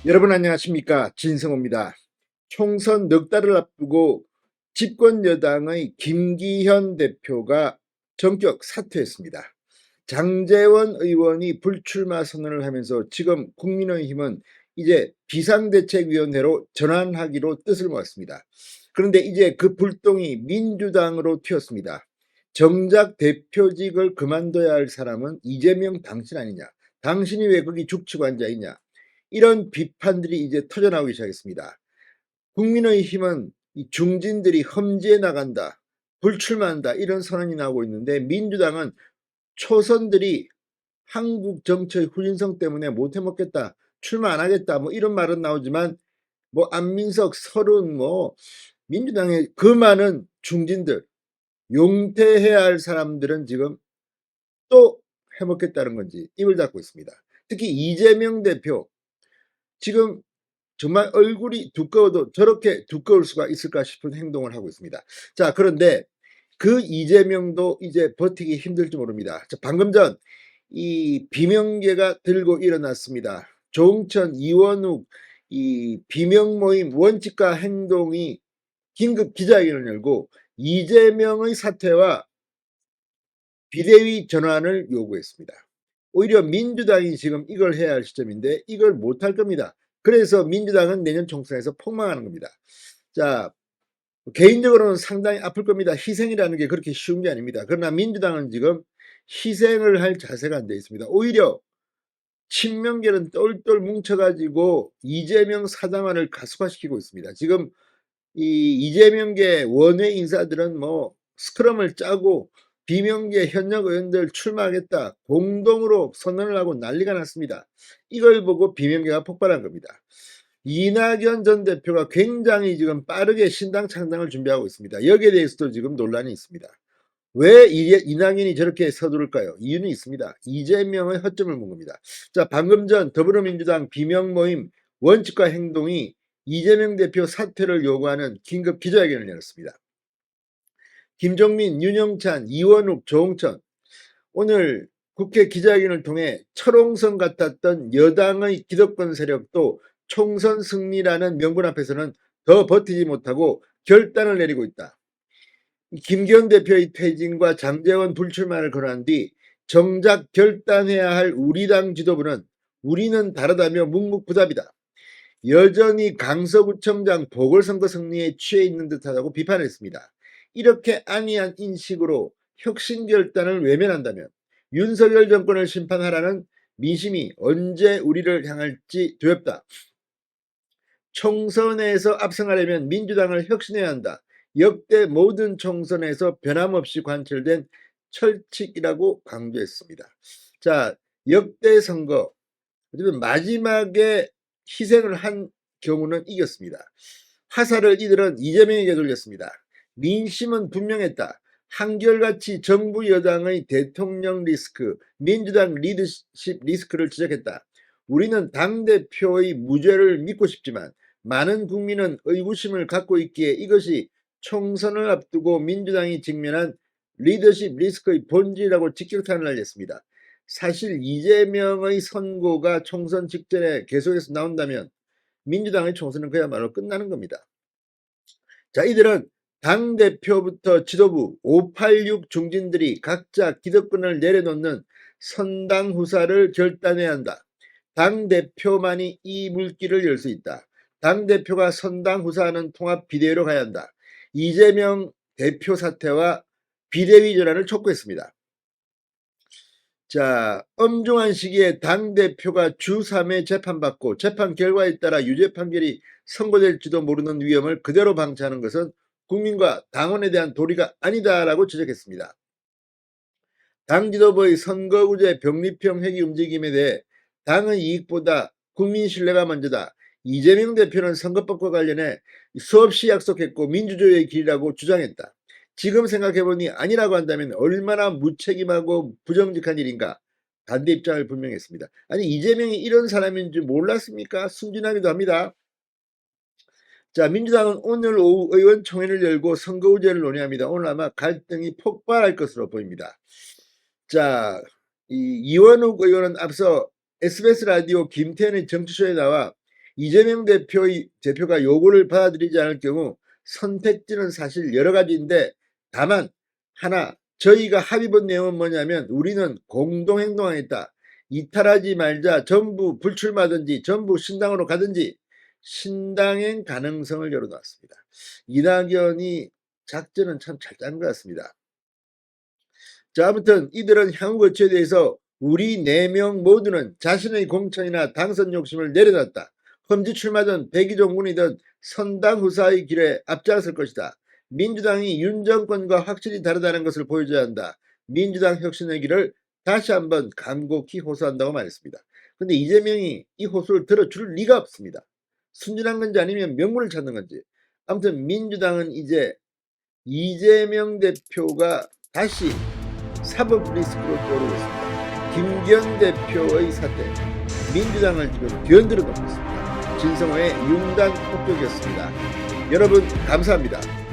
여러분 안녕하십니까, 진성호입니다. 총선 넉 달을 앞두고 집권 여당의 김기현 대표가 전격 사퇴했습니다. 장제원 의원이 불출마 선언을 하면서 지금 국민의힘은 이제 비상대책위원회로 전환하기로 뜻을 모았습니다. 그런데 이제 그 불똥이 민주당으로 튀었습니다. 정작 대표직을 그만둬야 할 사람은 이재명 당신 아니냐, 당신이 왜 거기 죽치고 앉아있냐, 이런 비판들이 이제 터져나오기 시작했습니다. 국민의힘은 이 중진들이 험지에 나간다, 불출마한다, 이런 선언이 나오고 있는데, 민주당은 초선들이 한국 정치의 후진성 때문에 못 해먹겠다, 출마 안 하겠다, 뭐 이런 말은 나오지만, 뭐 안민석, 설훈, 뭐 민주당의 그 많은 중진들, 용퇴해야 할 사람들은 지금 또 해먹겠다는 건지 입을 닫고 있습니다. 특히 이재명 대표, 지금 정말 얼굴이 두꺼워도 저렇게 두꺼울 수가 있을까 싶은 행동을 하고 있습니다. 자, 그런데 그 이재명도 이제 버티기 힘들지 모릅니다. 자, 방금 전 이 비명계가 들고 일어났습니다. 조응천, 이원욱 이 비명 모임 원칙과 행동이 긴급 기자회견을 열고 이재명의 사퇴와 비대위 전환을 요구했습니다. 오히려 민주당이 지금 이걸 해야 할 시점인데 이걸 못할 겁니다. 그래서 민주당은 내년 총선에서 폭망하는 겁니다. 자, 개인적으로는 상당히 아플 겁니다. 희생이라는 게 그렇게 쉬운 게 아닙니다. 그러나 민주당은 지금 희생을 할 자세가 안 돼 있습니다. 오히려 친명계는 똘똘 뭉쳐가지고 이재명 사당화를 가속화시키고 있습니다. 지금 이 이재명계 원외 인사들은 뭐 스크럼을 짜고 비명계 현역 의원들 출마하겠다 공동으로 선언을 하고 난리가 났습니다. 이걸 보고 비명계가 폭발한 겁니다. 이낙연 전 대표가 굉장히 지금 빠르게 신당 창당을 준비하고 있습니다. 여기에 대해서도 지금 논란이 있습니다. 왜 이낙연이 저렇게 서두를까요? 이유는 있습니다. 이재명의 허점을 본 겁니다. 자, 방금 전 더불어민주당 비명 모임 원칙과 행동이 이재명 대표 사퇴를 요구하는 긴급 기자회견을 열었습니다. 김종민, 윤영찬, 이원욱, 조홍천, 오늘 국회 기자회견을 통해 철옹성 같았던 여당의 기득권 세력도 총선 승리라는 명분 앞에서는 더 버티지 못하고 결단을 내리고 있다. 김기현 대표의 퇴진과 장제원 불출마를 거론한 뒤 정작 결단해야 할 우리 당 지도부는 우리는 다르다며 묵묵부답이다. 여전히 강서구청장 보궐선거 승리에 취해 있는 듯하다고 비판했습니다. 이렇게 안이한 인식으로 혁신 결단을 외면한다면 윤석열 정권을 심판하라는 민심이 언제 우리를 향할지 두렵다. 총선에서 압승하려면 민주당을 혁신해야 한다. 역대 모든 총선에서 변함없이 관철된 철칙이라고 강조했습니다. 자, 역대 선거 어쨌든 마지막에 희생을 한 경우는 이겼습니다. 화살을 이들은 이재명에게 돌렸습니다. 민심은 분명했다. 한결같이 정부 여당의 대통령 리스크, 민주당 리더십 리스크를 지적했다. 우리는 당대표의 무죄를 믿고 싶지만 많은 국민은 의구심을 갖고 있기에 이것이 총선을 앞두고 민주당이 직면한 리더십 리스크의 본질이라고 직격탄을 날렸습니다. 사실 이재명의 선고가 총선 직전에 계속해서 나온다면 민주당의 총선은 그야말로 끝나는 겁니다. 자, 이들은 당대표부터 지도부 586 중진들이 각자 기득권을 내려놓는 선당후사를 결단해야 한다. 당대표만이 이 물길을 열 수 있다. 당대표가 선당후사하는 통합 비대위로 가야 한다. 이재명 대표 사퇴와 비대위 전환을 촉구했습니다. 자, 엄중한 시기에 당대표가 주 3회 재판받고 재판 결과에 따라 유죄 판결이 선고될지도 모르는 위험을 그대로 방치하는 것은 국민과 당원에 대한 도리가 아니다라고 지적했습니다. 당 지도부의 선거구제 병립형 회귀 움직임에 대해 당의 이익보다 국민 신뢰가 먼저다. 이재명 대표는 선거법과 관련해 수없이 약속했고 민주주의의 길이라고 주장했다. 지금 생각해보니 아니라고 한다면 얼마나 무책임하고 부정직한 일인가. 반대 입장을 분명히 했습니다. 아니, 이재명이 이런 사람인 줄 몰랐습니까? 순진하기도 합니다. 자, 민주당은 오늘 오후 의원총회를 열고 선거구제를 논의합니다. 오늘 아마 갈등이 폭발할 것으로 보입니다. 자, 이원욱 의원은 앞서 SBS 라디오 김태현의 정치쇼에 나와 이재명 대표가 요구를 받아들이지 않을 경우 선택지는 사실 여러 가지인데, 다만 하나, 저희가 합의 본 내용은 뭐냐면 우리는 공동행동하겠다. 이탈하지 말자. 전부 불출마든지 전부 신당으로 가든지 신당행 가능성을 열어놨습니다. 이낙연이 작전은 참 잘 짠 것 같습니다. 자, 아무튼 이들은 향후 거취에 대해서 우리 4명 모두는 자신의 공천이나 당선 욕심을 내려놨다. 험지 출마든 백의종군이든 선당 후사의 길에 앞장설 것이다. 민주당이 윤 정권과 확실히 다르다는 것을 보여줘야 한다. 민주당 혁신의 길을 다시 한번 간곡히 호소한다고 말했습니다. 근데 이재명이 이 호소를 들어줄 리가 없습니다. 순진한 건지 아니면 명분을 찾는 건지. 아무튼 민주당은 이제 이재명 대표가 다시 사법 리스크로 떠오르고 있습니다. 김기현 대표의 사태, 민주당을 지금 뒤흔들어 놓고 있습니다. 진성호의 융단 폭격이었습니다. 여러분 감사합니다.